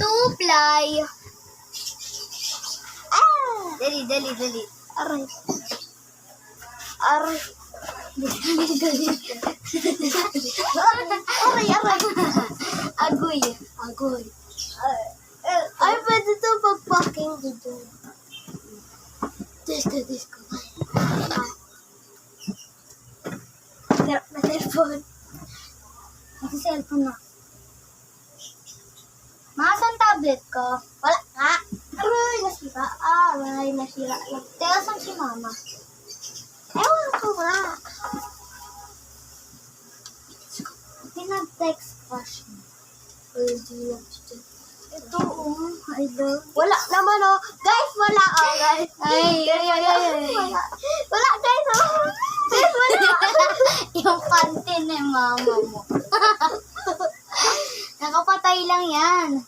Two-ply. Dali. Aray. Dali. Aray. Agoy. Ay, pwede ito pag-packing dito. Disco. Hirap na cellphone. Kasi cellphone na. Masan tablet ko? Wala nga. Aray, nasira. Teka, saan si mama? Ewan ko nga. Pinag-text pa siya. Ito, I love. Wala naman, oh. Guys, wala, oh, guys. Ay. Wala, guys, oh. Guys, wala. Yung kantin ni mama mo. Nakapatay lang yan.